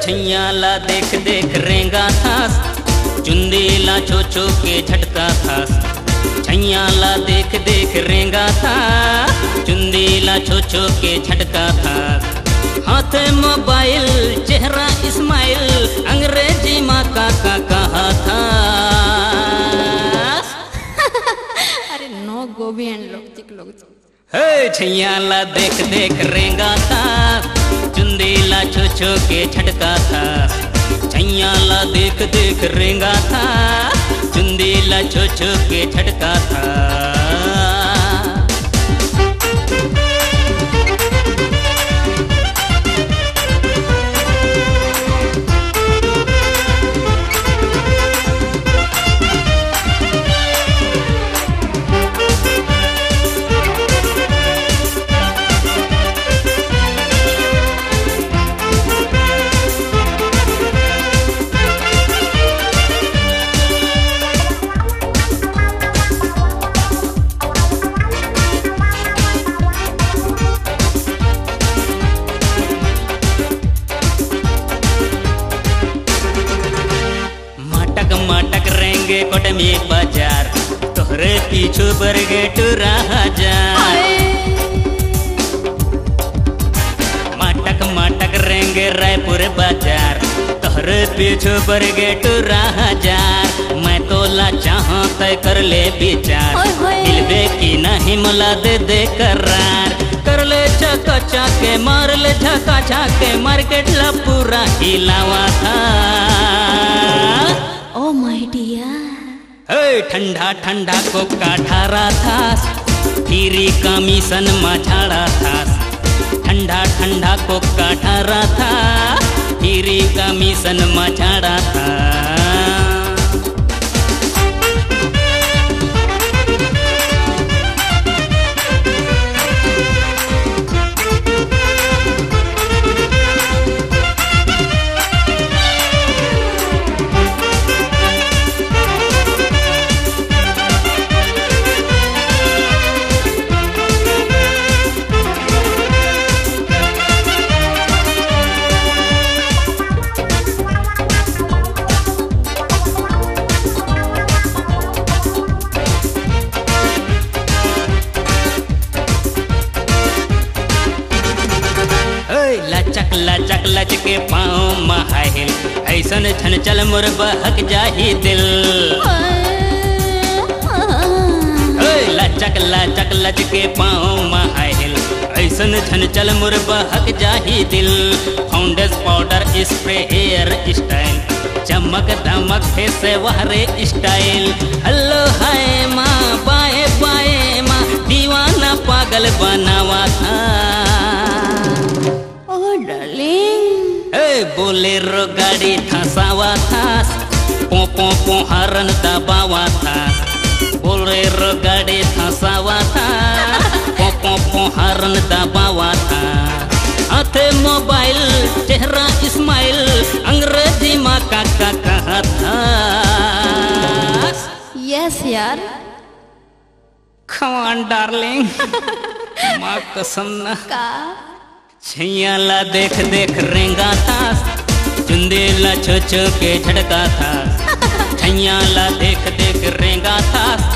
छैयाला देख देख रेंगा थास, चुंदीला छो छो के झटका थास। छैयाला देख देख रेंगा था, चुंदीला छो छो के झटका थास। हाथ मोबाइल चेहरा इस्माइल, अंग्रेजी माँ का कहा था। अरे नो गोभी एंड लोग हे छैयाला देख देख रेंगा था, चुंदीला छो छो के झटका था। छैयाला देख देख रेंगा था, चुंदीला छो छो के झटका था। माटक रेंगे कोट में बाजार, तोहरे पीछू बरगेट रहा जा। माटक रेंगे रायपुर बाजार, तोहरे पीछू बरगेट रहा जा। मैं तोला चाहूं तय कर ले विचार, हिलबे की नहीं मला दे दे करार। कर ले चका चाके मार ले झका झाके, मार्केट ला पूरा हिलावा था। ओ माय डियर, ठंडा ठंडा को काठारा थास, फिरी कमीशन मझाड़ा थास। ठंडा ठंडा को काठारा था, फिरी कमीशन मझाड़ा था। लचक लच के पाँव महाहिल, ऐसन छन चल मोर बहक जाही दिल। लचक लच के पाँव महाहिल, ऐसन छन चल मोर बहक जाही दिल। फाउंडेस पाउडर स्प्रे हेयर स्टाइल, चमक दमक फेस वहरे स्टाइल। हेलो हाय माँ बाए बाए माँ, दीवाना पागल बनावा था। बोलेरो गाड़ी धसावा थास, पो पो पो हरन दबावा थास। बोलेरो गाड़ी धसावा थास, पो पो पो हरन दबावा था। हाथे मोबाइल चेहरा इस्माइल, अंग्रेजी माँ का कहा था। यस यार, कम ऑन डार्लिंग, माँ कसम ना। छैयाला देख देख रेंगा थास, चुंदीला छो छो के झटका था। छैयाला देख देख रेंगा थास,